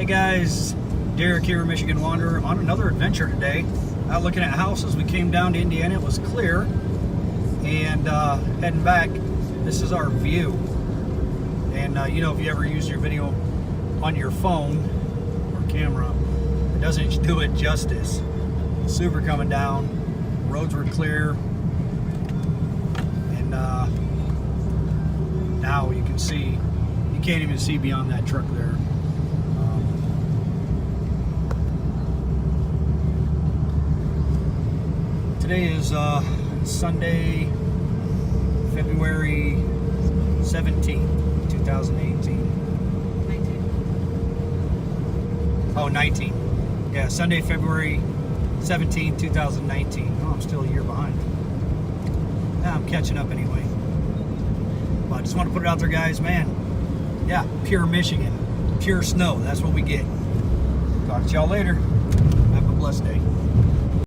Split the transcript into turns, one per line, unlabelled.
Hey guys, Derek here, Michigan Wanderer, on another adventure today. Out looking at houses. We came down to Indiana, it was clear, and heading back. This is our view. And you know, if you ever use your video on your phone or camera, it doesn't do it justice. Super coming down, roads were clear, and now you can see, you can't even see beyond that truck there. Today is Sunday, February 17th, 2018. 19. Oh, 19. Yeah, Sunday, February 17th, 2019. Oh, I'm still a year behind. Nah, I'm catching up anyway. But I just want to put it out there, guys, man. Yeah, pure Michigan. Pure snow. That's what we get. Talk to y'all later. Have a blessed day.